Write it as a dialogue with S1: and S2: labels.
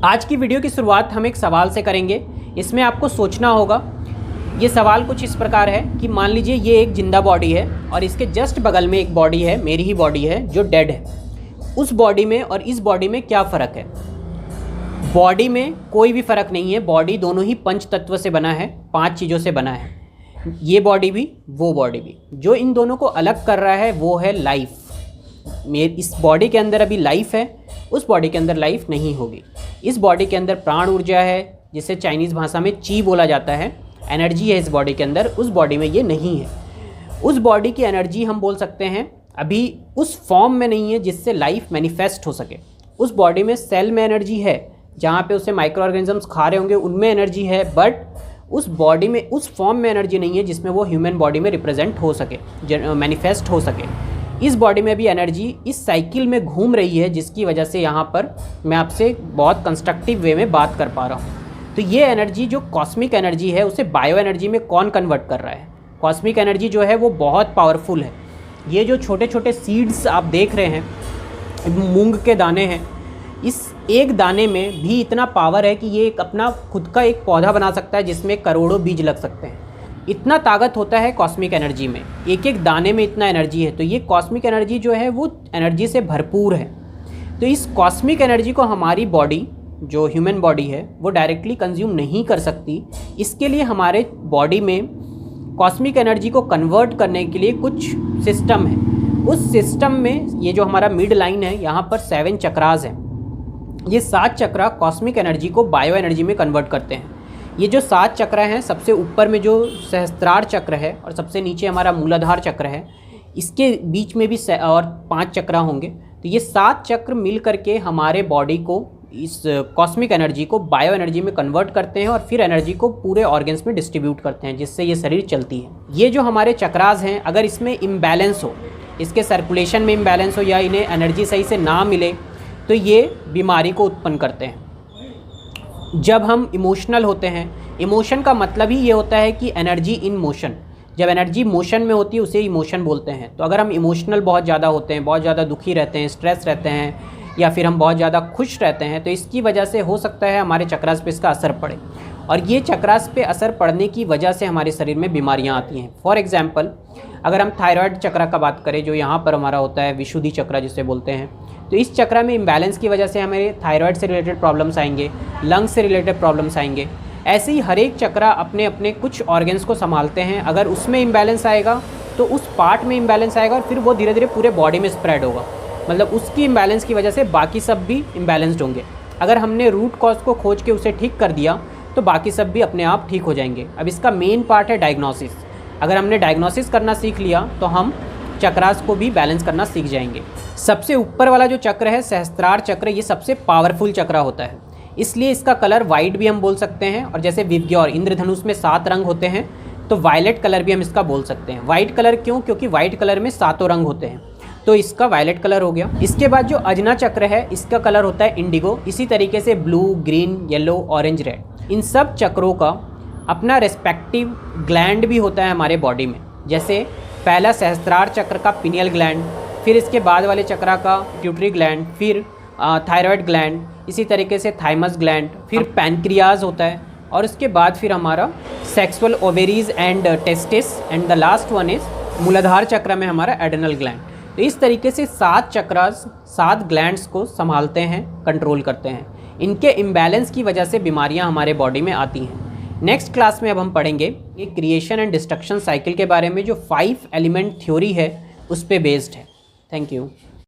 S1: आज की वीडियो की शुरुआत हम एक सवाल से करेंगे। इसमें आपको सोचना होगा। ये सवाल कुछ इस प्रकार है कि मान लीजिए ये एक जिंदा बॉडी है और इसके जस्ट बगल में एक बॉडी है, मेरी ही बॉडी है जो डेड है। उस बॉडी में और इस बॉडी में क्या फ़र्क है? बॉडी में कोई भी फ़र्क नहीं है। बॉडी दोनों ही पंच तत्व से बना है, 5 चीज़ों से बना है। ये बॉडी भी, वो बॉडी भी। जो इन दोनों को अलग कर रहा है वो है लाइफ। इस बॉडी के अंदर अभी लाइफ है, उस बॉडी के अंदर लाइफ नहीं होगी। इस बॉडी के अंदर प्राण ऊर्जा है, जिसे चाइनीज़ भाषा में ची बोला जाता है। एनर्जी है इस बॉडी के अंदर, उस बॉडी में ये नहीं है। उस बॉडी की एनर्जी हम बोल सकते हैं अभी उस फॉर्म में नहीं है जिससे लाइफ मैनिफेस्ट हो सके। उस बॉडी में सेल में एनर्जी है, जहाँ पे उसे माइक्रो ऑर्गेनिजम्स खा रहे होंगे उनमें एनर्जी है, बट उस बॉडी में उस फॉर्म में एनर्जी नहीं है जिसमें वो ह्यूमन बॉडी में रिप्रेजेंट हो सके, मैनिफेस्ट हो सके। इस बॉडी में भी एनर्जी इस साइकिल में घूम रही है, जिसकी वजह से यहाँ पर मैं आपसे बहुत कंस्ट्रक्टिव वे में बात कर पा रहा हूँ। तो ये एनर्जी जो कॉस्मिक एनर्जी है उसे बायो एनर्जी में कौन कन्वर्ट कर रहा है? कॉस्मिक एनर्जी जो है वो बहुत पावरफुल है। ये जो छोटे छोटे सीड्स आप देख रहे हैं, मूंग के दाने हैं, इस एक दाने में भी इतना पावर है कि ये एक अपना खुद का एक पौधा बना सकता है जिसमें करोड़ों बीज लग सकते हैं। इतना ताकत होता है कॉस्मिक एनर्जी में, एक एक दाने में इतना एनर्जी है। तो ये कॉस्मिक एनर्जी जो है वो एनर्जी से भरपूर है। तो इस कॉस्मिक एनर्जी को हमारी बॉडी, जो ह्यूमन बॉडी है, वो डायरेक्टली कंज्यूम नहीं कर सकती। इसके लिए हमारे बॉडी में कॉस्मिक एनर्जी को कन्वर्ट करने के लिए कुछ सिस्टम है। उस सिस्टम में ये जो हमारा मिड लाइन है, यहाँ पर 7 चक्रास हैं। ये 7 चक्रा कॉस्मिक एनर्जी को बायो एनर्जी में कन्वर्ट करते हैं। ये जो 7 चक्र हैं, सबसे ऊपर में जो सहस्त्रार चक्र है और सबसे नीचे हमारा मूलाधार चक्र है, इसके बीच में भी और 5 चक्र होंगे। तो ये 7 चक्र मिल करके हमारे बॉडी को, इस कॉस्मिक एनर्जी को बायो एनर्जी में कन्वर्ट करते हैं और फिर एनर्जी को पूरे ऑर्गन्स में डिस्ट्रीब्यूट करते हैं, जिससे ये शरीर चलती है। ये जो हमारे चक्रास हैं, अगर इसमें इम्बैलेंस हो, इसके सर्कुलेशन में इम्बैलेंस हो या इन्हें एनर्जी सही से ना मिले, तो ये बीमारी को उत्पन्न करते हैं। जब हम इमोशनल होते हैं, इमोशन का मतलब ही ये होता है कि एनर्जी इन मोशन। जब एनर्जी मोशन में होती है उसे इमोशन बोलते हैं। तो अगर हम इमोशनल बहुत ज़्यादा होते हैं, बहुत ज़्यादा दुखी रहते हैं, स्ट्रेस रहते हैं, या फिर हम बहुत ज़्यादा खुश रहते हैं, तो इसकी वजह से हो सकता है हमारे चक्रास पे इसका असर पड़े। और ये चक्रास पे असर पड़ने की वजह से हमारे शरीर में बीमारियां आती हैं। फॉर एग्जांपल, अगर हम थायराइड चक्र का बात करें, जो यहाँ पर हमारा होता है विशुद्धि चक्र जिसे बोलते हैं, तो इस चक्र में इम्बैलेंस की वजह से हमें थायराइड से रिलेटेड प्रॉब्लम्स आएंगे, लंग्स से रिलेटेड प्रॉब्लम्स आएंगे। ऐसे ही हर एक चक्र अपने अपने कुछ ऑर्गन्स को संभालते हैं। अगर उसमें इम्बैलेंस आएगा तो उस पार्ट में इम्बैलेंस आएगा और फिर वो धीरे धीरे पूरे बॉडी में स्प्रेड होगा। मतलब उसकी इम्बैलेंस की वजह से बाकी सब भी इम्बैलेंस्ड होंगे। अगर हमने रूट कॉज को खोज के उसे ठीक कर दिया तो बाकी सब भी अपने आप ठीक हो जाएंगे। अब इसका मेन पार्ट है डायग्नोसिस। अगर हमने डायग्नोसिस करना सीख लिया तो हम चक्रास को भी बैलेंस करना सीख जाएंगे। सबसे ऊपर वाला जो चक्र है, सहस्त्रार चक्र, ये सबसे पावरफुल चक्र होता है, इसलिए इसका कलर वाइट भी हम बोल सकते हैं। और जैसे विवग्योर, इंद्रधनुष में 7 रंग होते हैं, तो वायलेट कलर भी हम इसका बोल सकते हैं। वाइट कलर क्यों? क्योंकि वाइट कलर में 7 रंग होते हैं, तो इसका वायलेट कलर हो गया। इसके बाद जो अजना चक्र है, इसका कलर होता है इंडिगो। इसी तरीके से blue, green, yellow, orange, red, इन सब चक्रों का अपना रेस्पेक्टिव ग्लैंड भी होता है हमारे बॉडी में। जैसे पहला सहस्त्रार चक्र का पिनियल ग्लैंड, फिर इसके बाद वाले चक्र का पिट्यूटरी ग्लैंड, फिर थायराइड ग्लैंड, इसी तरीके से थाइमस ग्लैंड, फिर पैनक्रियाज होता है, और उसके बाद फिर हमारा sexual ovaries and testis, and the last one is मूलाधार चक्र में हमारा एड्रेनल ग्लैंड। तो इस तरीके से 7 चक्रास 7 ग्लैंड्स को संभालते हैं, कंट्रोल करते हैं। इनके इम्बैलेंस की वजह से बीमारियां हमारे बॉडी में आती हैं। नेक्स्ट क्लास में अब हम पढ़ेंगे ये क्रिएशन एंड डिस्ट्रक्शन साइकिल के बारे में, जो 5 एलिमेंट थ्योरी है उस पे बेस्ड है। Thank you.